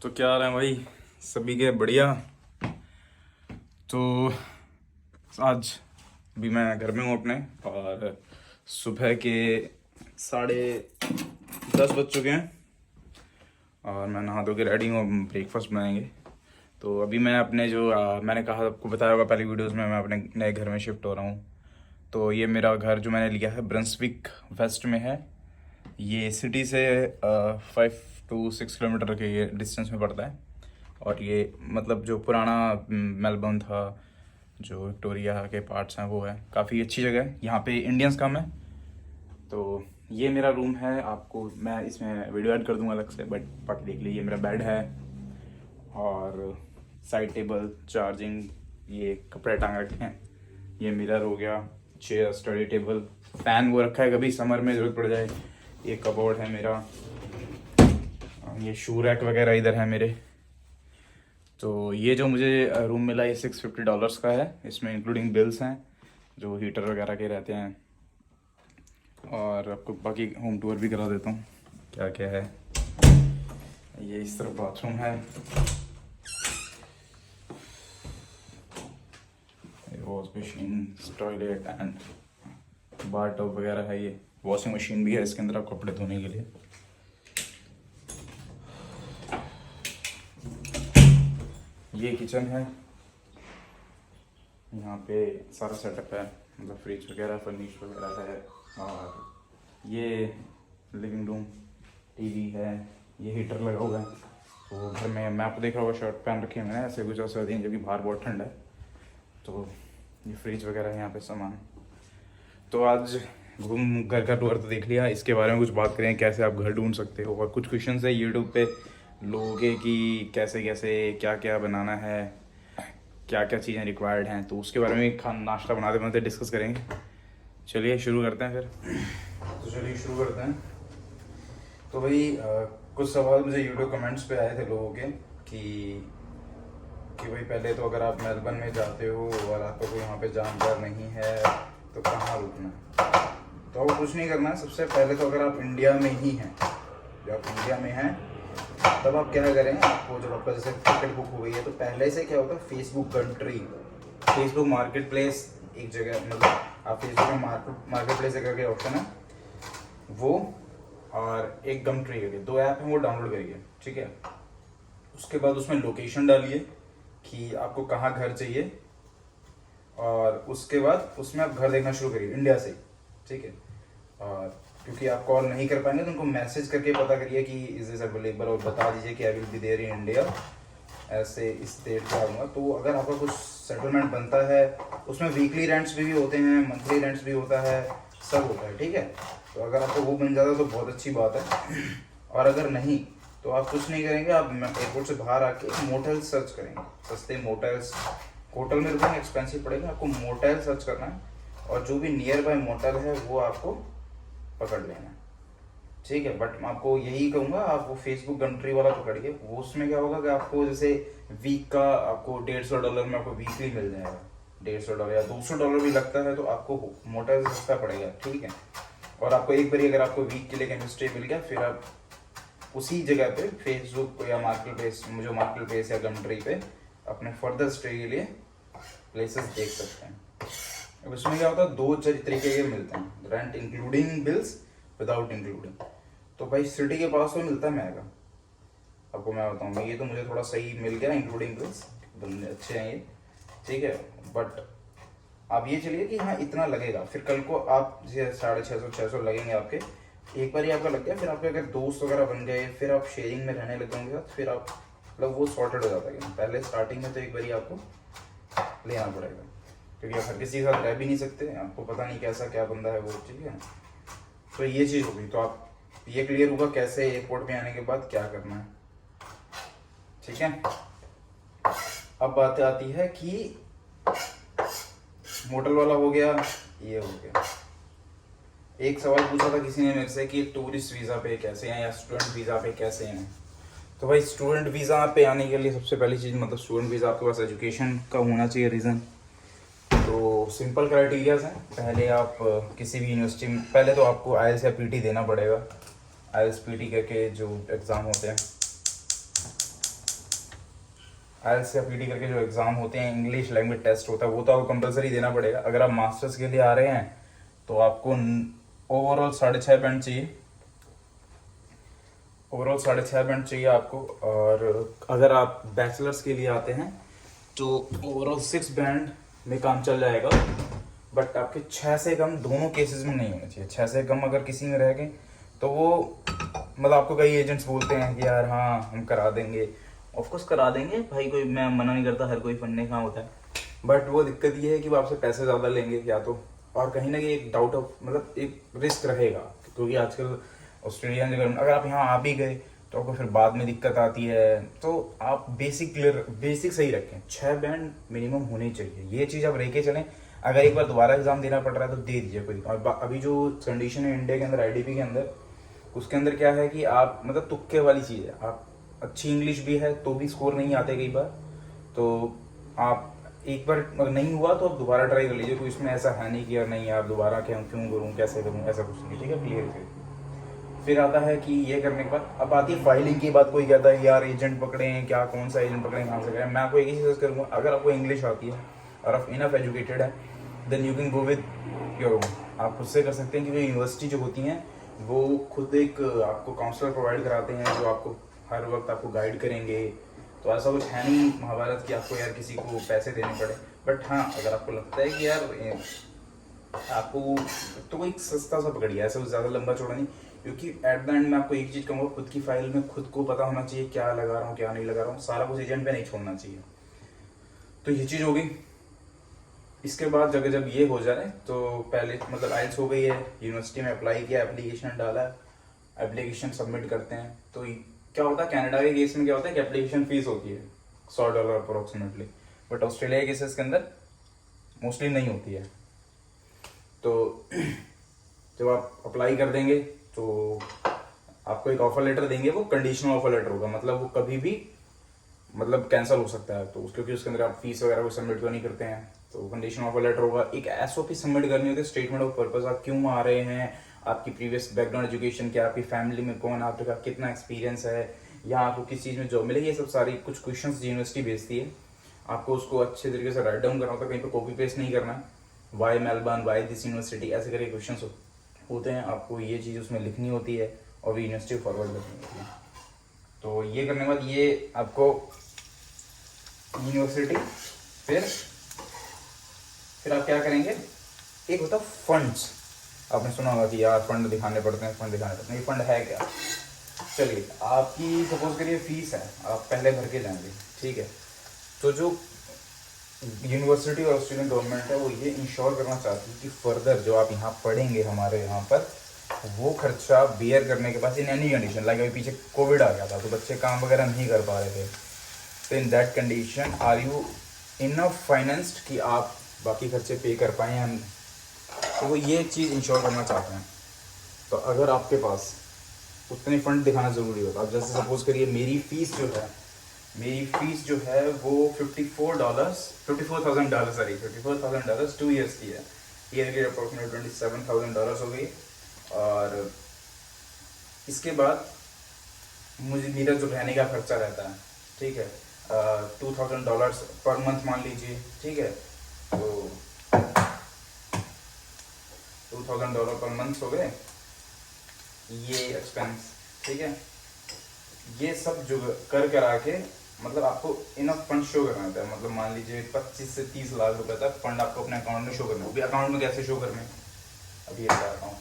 तो क्या हाल है भाई, सभी के बढ़िया। तो आज भी मैं घर में हूँ अपने, और सुबह के 10:30 बज चुके हैं और मैं नहा धो के रेडी हूँ। ब्रेकफास्ट बनाएंगे। तो अभी मैं अपने जो मैंने कहा, आपको बताया होगा पहली वीडियोस में, मैं अपने नए घर में शिफ्ट हो रहा हूँ। तो ये मेरा घर जो मैंने लिया है ब्रंसविक वेस्ट में है। ये सिटी से 5 to 6 किलोमीटर के ये डिस्टेंस में पड़ता है। और ये मतलब जो पुराना मेलबर्न था, जो विक्टोरिया के पार्ट्स हैं, वो है। काफ़ी अच्छी जगह है, यहाँ पे इंडियंस कम है। तो ये मेरा रूम है। आपको मैं इसमें वीडियो ऐड कर दूंगा अलग से, बट बाकी देख लीजिए। मेरा बेड है और साइड टेबल, चार्जिंग, ये कपड़े टांग रखे हैं, ये मिरर हो गया, चेयर, स्टडी टेबल, फैन वो रखा है कभी समर में ज़रूरत पड़ जाए। ये कबोर्ड है मेरा, ये शू रैक वगैरह इधर है मेरे। तो ये जो मुझे रूम मिला, ये $650 का है। इसमें इंक्लूडिंग बिल्स हैं जो हीटर वगैरह के रहते हैं। और आपको बाकी होम टूर भी करा देता हूँ क्या क्या है। ये इस तरफ बाथरूम है, wash machine, toilet and bar tub वगैरह है। ये वॉशिंग मशीन भी है इसके अंदर, आप कपड़े धोने के लिए। ये किचन है, यहाँ पे सारा सेटअप है, मतलब फ्रिज वगैरह, फर्नीच वगैरह है। और ये लिविंग रूम, टीवी है, ये हीटर लगा हुआ है। तो घर में मैं आपको देख रहा होगा, शर्ट पहन रखी है मैंने, ऐसे कुछ सर्दी नहीं, जबकि बाहर बहुत ठंड है। तो ये फ्रिज वगैरह है यहाँ पे सामान। तो आज घर का टूर तो देख लिया, इसके बारे में कुछ बात करें, कैसे आप घर ढूंढ सकते हो। और कुछ क्वेश्चन है यूट्यूब पे लोगों के कि कैसे कैसे क्या क्या बनाना है, क्या क्या चीज़ें रिक्वायर्ड हैं। तो उसके बारे में नाश्ता बनाते बनाते डिस्कस करेंगे। चलिए शुरू करते हैं फिर। तो चलिए शुरू करते हैं। तो भाई कुछ सवाल मुझे यूट्यूब कमेंट्स पे आए थे लोगों के कि भाई पहले तो अगर आप मेलबर्न में जाते हो और आपको कोई यहाँ पे जानकार नहीं है तो कहाँ रुकना है। तो आपको कुछ नहीं करना है। सबसे पहले तो अगर आप इंडिया में ही हैं, जब आप इंडिया में हैं तब आप क्या करें, आपको जब आपका जैसे टिकट बुक हो गई है तो पहले से क्या होता है, Facebook country, Facebook market place एक जगह, मतलब आप फेसबुक में मार्केट प्लेस करके ऑप्शन है वो, और एक गम ट्री करके, 2 ऐप हैं, वो डाउनलोड करिए, ठीक है। उसके बाद उसमें लोकेशन डालिए कि आपको कहाँ घर चाहिए, और उसके बाद उसमें आप घर देखना शुरू करिए इंडिया से, ठीक है। और क्योंकि आप कॉल नहीं कर पाएंगे तो उनको मैसेज करके पता करिए कि इज इज अवेलेबल, और बता दीजिए कि I will be there in India, ऐसे इस डेट पे आऊँगा। तो अगर आपका कुछ सेटलमेंट बनता है, उसमें वीकली रेंट्स भी होते हैं, मंथली रेंट्स भी होता है, सब होता है, ठीक है। तो अगर आपको वो बन जाता है तो बहुत अच्छी बात है। और अगर नहीं तो आप कुछ नहीं करेंगे, आप एयरपोर्ट से बाहर आके मोटेल सर्च करेंगे, सस्ते मोटेल्स। होटल में रुकना एक्सपेंसिव पड़ेगा, आपको मोटेल सर्च करना है, और जो भी नियर बाय मोटेल है वो आपको पकड़ लेना, ठीक है। बट मैं आपको यही कहूँगा, आप वो फेसबुक कंट्री वाला पकड़िए। वो उसमें क्या होगा कि आपको जैसे वीक का आपको $150 में आपको वीकली मिल जाएगा। $150 या $200 भी लगता है तो आपको मोटेल सस्ता पड़ेगा, ठीक है। और आपको एक बार अगर आपको वीक के लिए कहीं स्टे मिल गया, फिर आप उसी जगह पे फेसबुक या मार्केट प्लेस, मुझे मार्केट प्लेस या गमट्री पे अपने फर्दर स्टे के लिए प्लेसेस देख सकते हैं। अब इसमें क्या होता है, 2 तरीके के मिलते हैं, rent including bills, without including. तो भाई सिटी के पास तो मिलता है महंगा, आपको मैं बताऊँ, ये तो मुझे थोड़ा सही मिल गया इंक्लूडिंग बिल्स, बंदे अच्छे हैं ये, ठीक है। बट आप ये चलिए कि हाँ इतना लगेगा, फिर कल को आप जैसे 650-600 लगेंगे आपके, एक बार ही आपका लग गया, फिर आपके अगर दोस्त वगैरह बन गए, फिर आप शेयरिंग में रहने लग जाएंगे, फिर आप मतलब वो सॉर्टेड हो जाता है। पहले स्टार्टिंग में तो एक बार ही आपको लेना पड़ेगा, क्योंकि आप हर किसी के साथ रह भी नहीं सकते, आपको पता नहीं कैसा क्या बंदा है वो, ठीक है। तो ये चीज़ होगी। तो आप ये क्लियर होगा कैसे एयरपोर्ट में आने के बाद क्या करना है, ठीक है। अब बात आती है कि मोटल वाला हो गया, ये हो गया। एक सवाल पूछा था किसी ने मेरे से कि टूरिस्ट वीज़ा पे कैसे हैं या स्टूडेंट वीज़ा पे कैसे हैं। तो भाई स्टूडेंट वीज़ा पे आने के लिए सबसे पहली चीज़, मतलब स्टूडेंट वीज़ा आपके पास एजुकेशन का होना चाहिए रीज़न। तो सिंपल क्राइटेरियाज हैं। पहले आप किसी भी यूनिवर्सिटी में, पहले तो आपको आईएलटीएस या पीटी देना पड़ेगा, आईएलटीएस पीटी करके जो एग्ज़ाम होते हैं। तो सिंपल क्राइटेरियाज हैं, पहले आप किसी भी यूनिवर्सिटी में, पहले तो आपको आईएलटीएस या पीटी देना पड़ेगा, आईएलटीएस पीटी करके जो एग्ज़ाम होते हैं। 2 साल का कोर्स है, 4 साल का कोर्स है, आईएलटीएस या पीटी करके जो एग्ज़ाम होते हैं, इंग्लिश लैंग्वेज टेस्ट होता है, वो तो आपको कंपलसरी देना पड़ेगा। अगर आप मास्टर्स के लिए आ रहे हैं तो आपको ओवरऑल 6.5 बैंड चाहिए, ओवरऑल 6.5 बैंड चाहिए आपको। और अगर आप बैचलर्स के लिए आते हैं तो ओवरऑल 6 बैंड में काम चल जाएगा। बट आपके 6 से कम दोनों केसेस में नहीं होने चाहिए। 6 से कम अगर किसी में रह गए तो वो मतलब आपको कई एजेंट्स बोलते हैं कि यार हाँ हम करा देंगे, ऑफकोर्स करा देंगे भाई, कोई मैं मना नहीं करता, हर कोई फंडे कहाँ होता है। बट वो दिक्कत ये है कि वो आपसे पैसे ज़्यादा लेंगे या तो, और कहीं ना कहीं एक डाउट ऑफ मतलब एक रिस्क रहेगा, क्योंकि आजकल ऑस्ट्रेलियन अगर आप यहाँ आ भी गए तो आपको फिर बाद में दिक्कत आती है। तो आप बेसिक क्लियर, बेसिक सही रखें, 6 बैंड मिनिमम होने चाहिए, ये चीज़ आप रह के चलें। अगर एक बार दोबारा एग्जाम देना पड़ रहा है तो दे दीजिए कोई। और अभी जो कंडीशन है इंडिया के अंदर आईडीपी के अंदर, उसके अंदर क्या है कि आप मतलब तुक्के वाली चीज़ है, आप अच्छी इंग्लिश भी है तो भी स्कोर नहीं आते कई बार, तो आप एक बार अगर नहीं हुआ तो आप दोबारा ट्राई कर लीजिए। कोई इसमें ऐसा है नहीं कि यार नहीं यार दोबारा क्यों करूँ, कैसे करूँ, ऐसा कुछ नहीं, ठीक है, क्लियर है। फिर आता है कि ये करने के बाद अब आती है फाइलिंग की बात। कोई कहता है यार एजेंट पकड़े हैं क्या, कौन सा एजेंट पकड़े, कहाँ से करें। मैं आपको एक ही सजेस्ट करूँगा, अगर आपको इंग्लिश आती है और आप इनफ एजुकेटेड है then you can go with your. आप खुद से कर सकते हैं, क्योंकि यूनिवर्सिटी जो होती हैं वो खुद एक आपको काउंसलर प्रोवाइड कराते हैं जो आपको हर वक्त आपको गाइड करेंगे। तो ऐसा कुछ है नहीं महाभारत की आपको यार किसी को पैसे देने पड़े। बट हाँ, अगर आपको लगता है कि यार आपको तो कोई सस्ता सा पकड़िए, ऐसा कुछ ज़्यादा लंबा चौड़ा नहीं, क्योंकि एट द एंड मैं आपको एक चीज़ कहूँगा, खुद की फाइल में खुद को पता होना चाहिए क्या लगा रहा हूँ क्या नहीं लगा रहा हूँ, सारा कुछ एजेंट पे नहीं छोड़ना चाहिए। तो ये चीज़ होगी। इसके बाद जब जब ये हो जाए तो पहले मतलब आइल्स हो गई है, यूनिवर्सिटी में अप्लाई किया, एप्लीकेशन डाला, एप्लीकेशन सबमिट करते हैं। तो क्या होता है कनाडा के केस में क्या होता है कि एप्लीकेशन फीस होती है $100 अप्रोक्सीमेटली, बट ऑस्ट्रेलिया के केसेस के अंदर मोस्टली नहीं होती है। तो जब आप अप्लाई कर देंगे तो आपको एक ऑफर लेटर देंगे, वो कंडीशनल ऑफर लेटर होगा, मतलब वो कभी भी मतलब कैंसिल हो सकता है। तो क्योंकि उसके अंदर आप फीस वगैरह को सबमिट तो नहीं करते हैं, तो कंडीशनल ऑफर लेटर होगा। एक एसओपी सबमिट करनी होती है, स्टेटमेंट ऑफ पर्पस, आप क्यों आ रहे हैं, आपकी प्रीवियस बैकग्राउंड एजुकेशन क्या, आपकी फैमिली में कौन, आपका कितना एक्सपीरियंस है, या आपको किस चीज़ में जॉब मिलेगी, ये सब सारी कुछ क्वेश्चंस यूनिवर्सिटी भेजती है। आपको उसको अच्छे तरीके से राइट डाउन करना होता है, कहीं पर कॉपी पेस्ट नहीं करना है। Why Melbourne, why this university, ऐसे करके क्वेश्चन होते हैं, आपको ये चीज़ उसमें लिखनी होती है और वो यूनिवर्सिटी फॉरवर्ड करनी होती है। तो ये करने के बाद ये आपको यूनिवर्सिटी फिर आप क्या करेंगे, एक होता फंड्स, आपने सुना होगा कि यार फंड दिखाने पड़ते हैं, फंड दिखाने पड़ते हैं। ये फंड है क्या, चलिए आपकी सपोज करिए फीस है, आप पहले भर के जाएंगे, ठीक है। तो जो यूनिवर्सिटी और ऑस्ट्रेलियन गवर्नमेंट है वो ये इंश्योर करना चाहती है कि फर्दर जो आप यहाँ पढ़ेंगे हमारे यहाँ पर, वो खर्चा बियर करने के बाद इन एनी कंडीशन, लाइक अभी पीछे कोविड आ गया था तो बच्चे काम वगैरह नहीं कर पा रहे थे, तो in that condition are you enough financed कि आप बाकी खर्चे पे कर पाएँ हम, तो वो ये चीज़ इंश्योर करना चाहते हैं। तो अगर आपके पास उतने फंड दिखाना ज़रूरी होता है, अब जैसे सपोज करिए मेरी फ़ीस जो है वो $54,000 सॉरी $54,000 2 ईयर्स की है, ईयर की अप्रोक्सीमेट $27,000 हो गई। और इसके बाद मुझे मेरा जो रहने का खर्चा रहता है, ठीक है, $2,000 पर मंथ मान लीजिए, ठीक है, तो $2,000 पर मंथ हो गए ये एक्सपेंस, ठीक है। ये सब जो करा के मतलब आपको इनफ फंड शो करना होता है, मतलब मान लीजिए 25 से 30 लाख रुपए तक फंड आपको अपने अकाउंट में शो करना है। अकाउंट में कैसे शो करने, अभी ये बता रहा हूँ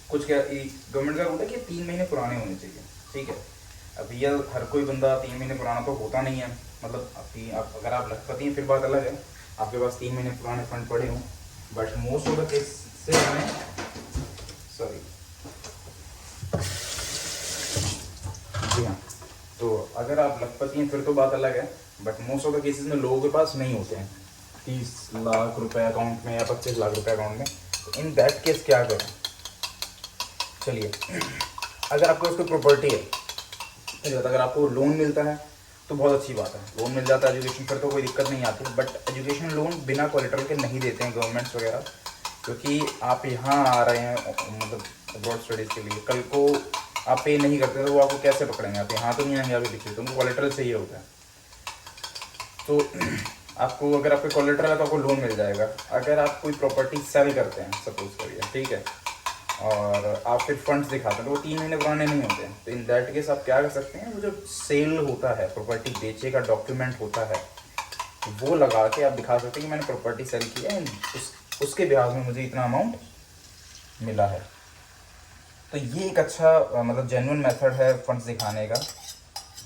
कुछ। क्या गवर्नमेंट का रूल है कि 3 महीने पुराने होने चाहिए, ठीक है। अब ये हर कोई बंदा 3 महीने पुराना तो होता नहीं है, मतलब अगर आप लखपति हैं फिर बात अलग है, आपके पास 3 महीने पुराने फंड पड़े हों, but most of the case से हमें सॉरी जी हाँ, तो अगर आप लखपति हैं फिर तो बात अलग है, but most of the cases में लोगों के पास नहीं होते हैं 30 लाख रुपए अकाउंट में या 25 लाख रुपए अकाउंट में। तो इन दैट केस क्या करें, चलिए अगर आपको इसको प्रॉपर्टी है, अगर आपको लोन मिलता है तो बहुत अच्छी बात है, लोन मिल जाता है एजुकेशन, फिर तो कोई दिक्कत नहीं आती। बट एजुकेशन लोन बिना कोलेटरल के नहीं देते हैं गवर्नमेंट्स वगैरह, क्योंकि आप यहाँ आ रहे हैं मतलब अब्रॉड स्टडीज़ के लिए, कल को आप पे नहीं करते तो वो आपको कैसे पकड़ेंगे, आप यहाँ तो नहीं आएंगे आपके पीछे, तो उनको कोलेटरल चाहिए होता है। तो आपको अगर आपके कोलेटरल है तो आपको लोन मिल जाएगा। अगर आप कोई प्रॉपर्टी सेल करते हैं सपोज करिए, ठीक है, और आप फिर फंड्स दिखाते हैं तो वो 3 महीने पुराने नहीं होते हैं, तो इन दैट केस आप क्या कर सकते हैं, वो जो सेल होता है, प्रॉपर्टी बेचे का डॉक्यूमेंट होता है, वो लगा के आप दिखा सकते हैं कि मैंने प्रॉपर्टी सेल की है, उसके ब्याज में मुझे इतना अमाउंट मिला है। तो ये एक अच्छा मतलब जेन्युइन मेथड है फंड्स दिखाने का।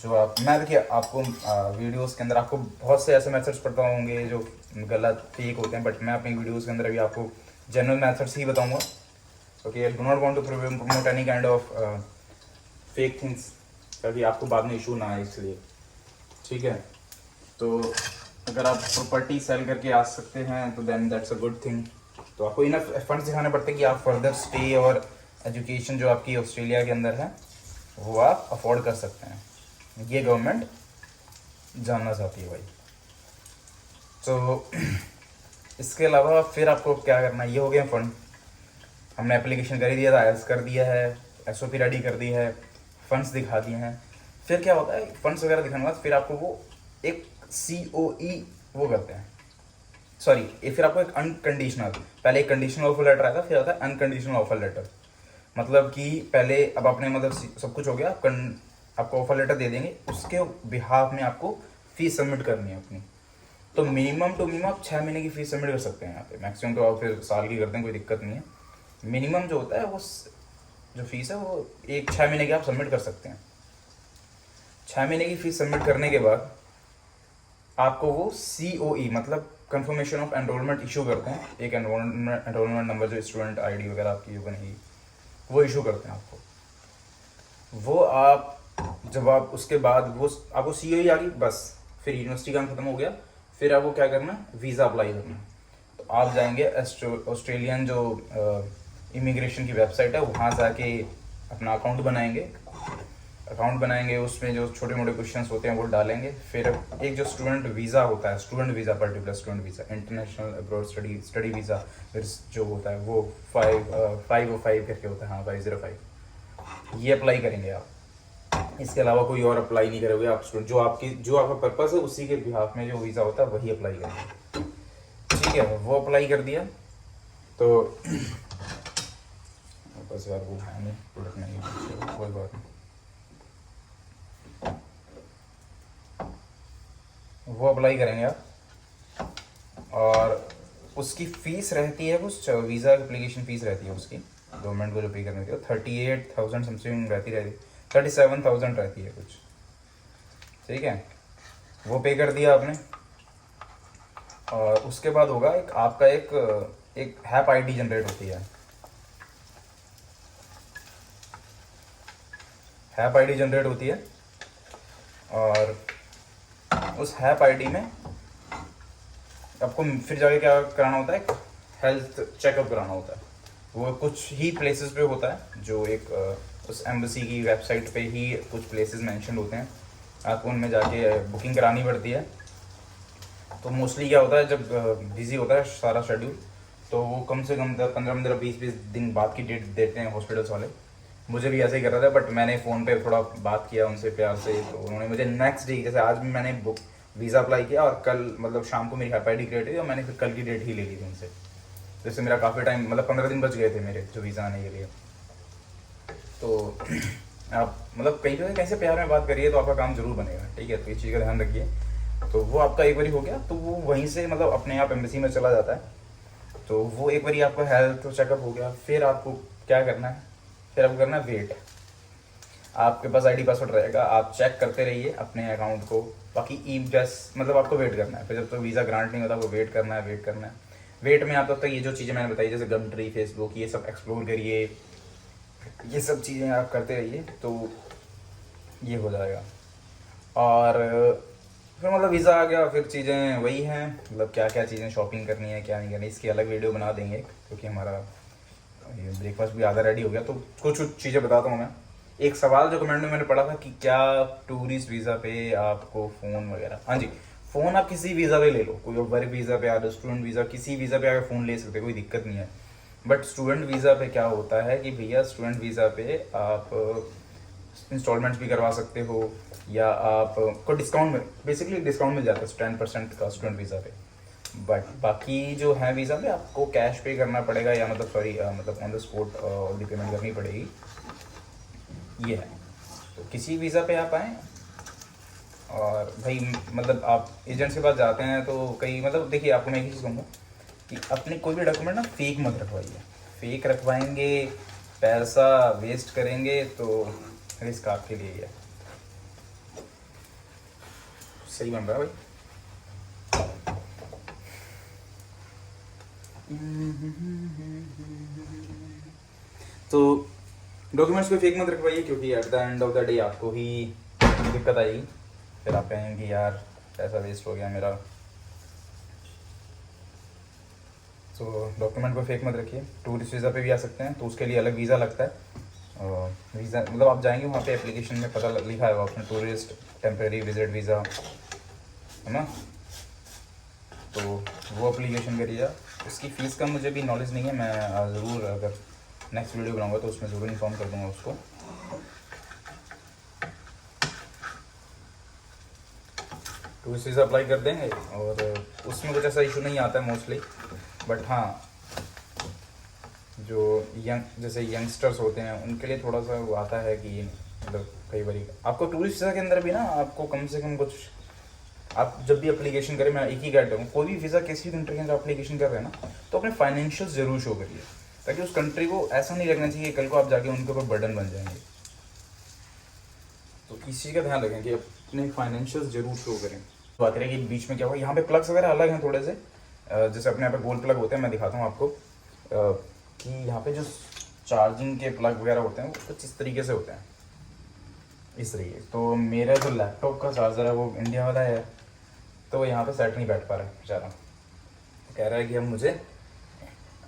जो आप, मैं देखिए आपको वीडियोस के अंदर आपको बहुत से ऐसे मेथड्स पता होंगे जो गलत फेक होते हैं, बट मैं अपनी वीडियोस के अंदर अभी आपको जेन्युइन मेथड्स ही बताऊंगा। Okay, I do not want to promote any kind of fake things, ताकि आपको बाद में इशू ना आए, इसलिए ठीक है। तो अगर आप प्रॉपर्टी सेल करके आ सकते हैं तो then that's a good thing. तो आपको इनफ फंड्स दिखाने पड़ते हैं कि आप फर्दर स्टे और एजुकेशन जो आपकी ऑस्ट्रेलिया के अंदर है वो आप अफोर्ड कर सकते हैं। ये गवर्नमेंट जानना चाहती है भाई। तो इसके अलावा फिर आपको क्या करना है, ये हो गया फंड, हमने एप्लीकेशन कर ही दिया था, आईएलटीएस कर दिया है, एसओपी रेडी कर दी है, फंड्स दिखा दिए हैं। फिर क्या होता है, फंड्स वगैरह दिखाने के बाद फिर आपको वो एक COE वो करते हैं, सॉरी, ये फिर आपको एक अनकंडीशनल, पहले एक कंडीशनल ऑफर लेटर आता है, फिर आता है अनकंडीशनल ऑफर लेटर। मतलब कि पहले अब आपने मतलब सब कुछ हो गया, आपको ऑफर लेटर दे देंगे, उसके बिहाफ में आपको फीस सबमिट करनी है अपनी। तो मिनिमम टू मिनिमम आप 6 महीने की फीस सबमिट कर सकते हैं यहाँ पे, मैक्सिमम तो आप फिर साल की करते हैं, कोई दिक्कत नहीं है। मिनिमम जो होता है वो जो फीस है वो 6 महीने की आप सबमिट कर सकते हैं। 6 महीने की फीस सबमिट करने के बाद आपको वो COE मतलब कंफर्मेशन ऑफ एनरोलमेंट इशू करते हैं, एक एनरोलमेंट नंबर जो स्टूडेंट ID वगैरह आपकी बनेगी वो इशू करते हैं आपको। वो आप जब आप उसके बाद वो आपको COE आ गई, बस फिर यूनिवर्सिटी काम खत्म हो गया, फिर आपको क्या करना है, वीज़ा अप्लाई करना है। तो आप जाएंगे ऑस्ट्रेलियन जो इमिग्रेशन की वेबसाइट है, वहाँ जाके अपना अकाउंट बनाएंगे, उसमें जो छोटे मोटे क्वेश्चंस होते हैं वो डालेंगे। फिर एक जो स्टूडेंट वीज़ा होता है, particular student visa, international abroad study visa फिर जो होता है वो 505 करके होता है, हाँ 505, ये अप्लाई करेंगे आप। इसके अलावा कोई और अप्लाई नहीं करोगे आप, स्टूडेंट जो आपका पर्पस है उसी के बिहाफ में जो वीज़ा होता है वही अप्लाई करेंगे, ठीक है। वो अप्लाई कर दिया तो बस यार वो है नहीं प्रोडक्ट नहीं, कोई बात नहीं, वो अप्लाई करेंगे आप। और उसकी फ़ीस रहती है कुछ, वीज़ा एप्लीकेशन फ़ीस रहती है उसकी, गवर्नमेंट को जो पे करनी होती है 38,000 समथिंग रहती 37,000 रहती है कुछ, ठीक है। वो पे कर दिया आपने, और उसके बाद होगा आपका एक हैप ID जनरेट होती है, हैप ID जनरेट होती है, और उस हैप ID में आपको फिर जाके क्या कराना होता है, हेल्थ चेकअप कराना होता है। वो कुछ ही प्लेसेस पे होता है, जो एक उस एम्बेसी की वेबसाइट पे ही कुछ प्लेसेस मेंशन होते हैं, आपको उनमें जाके बुकिंग करानी पड़ती है। तो मोस्टली क्या होता है, जब बिज़ी होता है सारा शेड्यूल, तो वो कम से कम 15-20 दिन बाद की डेट देते हैं हॉस्पिटल्स वाले। मुझे भी ऐसे ही कर रहा था, बट मैंने फ़ोन पे थोड़ा बात किया उनसे प्यार से, तो उन्होंने मुझे नेक्स्ट डे, जैसे आज भी मैंने वीज़ा अप्लाई किया और कल मतलब शाम को मेरी हैप ID क्रिएट हुई और मैंने फिर कल की डेट ही ले ली थी उनसे। जैसे मेरा काफ़ी टाइम मतलब 15 दिन बच गए थे मेरे जो वीज़ा आने के लिए। तो आप मतलब कहीं से प्यार में बात करिए तो आपका काम जरूर बनेगा, ठीक है। तो इस चीज़ का ध्यान रखिए। तो वो आपका एक बारी हो गया तो वो वहीं से मतलब अपने आप एम्बेसी में चला जाता है। तो वो एक बारी आपका हेल्थ चेकअप हो गया, फिर आपको क्या करना है, फिर आपको करना है वेट। आपके पास ID पासवर्ड रहेगा, आप चेक करते रहिए अपने अकाउंट को, बाकी बस मतलब आपको वेट करना है। फिर जब तक वीज़ा ग्रांट नहीं होता आपको वेट करना है। वेट में आप तब तक ये जो चीज़ें मैंने बताई, जैसे गमट्री, फेसबुक, ये सब एक्सप्लोर करिए, ये सब चीज़ें आप करते रहिए, तो ये हो जाएगा। और फिर मतलब वीज़ा आ गया, फिर चीज़ें वही हैं, मतलब क्या क्या चीज़ें शॉपिंग करनी है क्या नहीं करनी, इसकी अलग वीडियो बना देंगे, क्योंकि हमारा ब्रेकफास्ट भी आधा रेडी हो गया। तो कुछ चीज़ें बताता हूँ मैं। एक सवाल जो कमेंट में मैंने पढ़ा था कि क्या टूरिस्ट वीज़ा पे आपको फ़ोन वगैरह, हाँ जी, फ़ोन आप किसी वीज़ा पे ले लो, कोई वर्क वीज़ा पे या स्टूडेंट वीज़ा, किसी वीज़ा पे आकर फ़ोन ले सकते, कोई दिक्कत नहीं है। बट स्टूडेंट वीज़ा पे क्या होता है कि भैया स्टूडेंट वीज़ा पे आप इंस्टॉलमेंट्स भी करवा सकते हो, या आपको डिस्काउंट में, बेसिकली डिस्काउंट मिल जाता है 10% का स्टूडेंट वीज़ा पे। बट बाकी जो है वीज़ा पे आपको कैश पे करना पड़ेगा, या मतलब सॉरी मतलब on the spot already payment करनी पड़ेगी, ये है। तो किसी वीज़ा पे आप आएँ, और भाई मतलब आप एजेंट्स के पास जाते हैं तो कई मतलब देखिए, आपको मैं एक चीज़ कहूँगा कि अपने कोई भी डॉक्यूमेंट ना फेक मत रखवाइए। फेक रखवाएंगे, पैसा वेस्ट करेंगे, तो रिस्क आपके लिए ही है। सही बन रहा है भाई। तो डॉक्यूमेंट्स को फेक मत रखवाइए, क्योंकि at the end of the day आपको ही दिक्कत आएगी। फिर आप कहेंगे यार पैसा वेस्ट हो गया मेरा। तो डॉक्यूमेंट को फेक मत रखिए। टूरिस्ट वीज़ा पे भी आ सकते हैं, तो उसके लिए अलग वीज़ा लगता है। वीज़ा मतलब आप जाएंगे वहाँ पे एप्लीकेशन में पता लिखा है option tourist temporary visit visa, है ना, तो वो एप्लीकेशन करिए। उसकी फ़ीस का मुझे भी नॉलेज नहीं है, मैं ज़रूर अगर नेक्स्ट वीडियो बनाऊंगा तो उसमें ज़रूर इन्फॉर्म कर दूंगा उसको। टूरिस्ट वीज़ा अप्लाई कर देंगे, और उसमें कुछ ऐसा इशू नहीं आता है मोस्टली। बट हाँ, जो जैसे यंगस्टर्स होते हैं उनके लिए थोड़ा सा वो आता है कि मतलब कई बार आपको टूरिस्ट वीज़ा के अंदर भी ना आपको कम से कम कुछ, आप जब भी एप्लीकेशन करें, मैं एक ही गाइड करूँ, कोई भी वीज़ा किसी भी कंट्री के अंदर एप्लीकेशन कर रहे हैं ना, तो अपने फाइनेंशियल ज़रूर शो करिए, ताकि उस कंट्री को ऐसा नहीं लगना चाहिए कल को आप जाके उनके ऊपर बर्डन बन जाएंगे। तो इस चीज़ का ध्यान रखें कि अपने फाइनेंशियल ज़रूर शो करें। बात करें कि बीच में क्या हुआ, यहाँ पे प्लग्स वगैरह अलग हैं थोड़े से, जैसे अपने यहाँ पे गोल्ड प्लग होते हैं, मैं दिखाता हूँ आपको कि यहाँ पे जो चार्जिंग के प्लग वगैरह होते हैं वो कुछ इस तरीके से होते हैं, इस तरीके। तो मेरा जो लैपटॉप का चार्जर है वो इंडिया वाला है, तो यहाँ पे सेट नहीं बैठ पा रहा है बेचारा। कह रहा है कि अब मुझे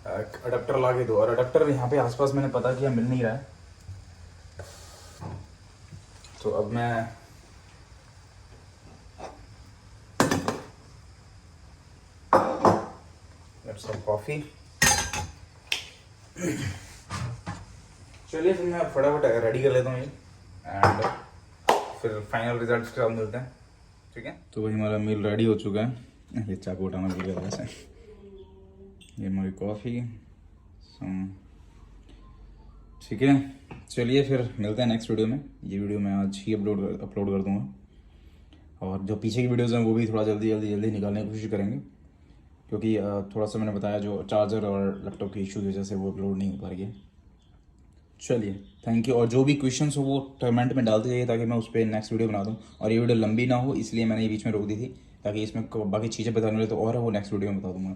अडेप्टर ला के दो, और अडेप्टर यहाँ पे आसपास मैंने पता किया मिल नहीं रहा है। तो अब मैं लेट्स हैव कॉफ़ी। चलिए फिर मैं फटाफट रेडी कर लेता हूँ ये, एंड फिर फाइनल रिजल्ट्स के साथ मिलते हैं, ठीक है। तो वही हमारा मील रेडी हो चुका है। ये चाकू उठाना भूल गया वैसे। ये हमारी कॉफ़ी, ठीक है। चलिए फिर मिलते हैं नेक्स्ट वीडियो में। ये वीडियो मैं आज ही अपलोड कर दूँगा, और जो पीछे की वीडियोज़ हैं वो भी थोड़ा जल्दी निकालने की कोशिश करेंगे, क्योंकि थोड़ा सा मैंने बताया जो चार्जर और लैपटॉप की इशू की वजह से वो अपलोड नहीं हो पा रही है। चलिए थैंक यू, और जो भी क्वेश्चंस हो वो कमेंट में डालते जाइए, ताकि मैं उस पर नेक्स्ट वीडियो बना दूँ। और ये वीडियो लंबी ना हो, इसलिए मैंने ये बीच में रोक दी थी, ताकि इसमें बाकी चीज़ें बताने वाले तो और है, वो नेक्स्ट वीडियो में बता दूँगा।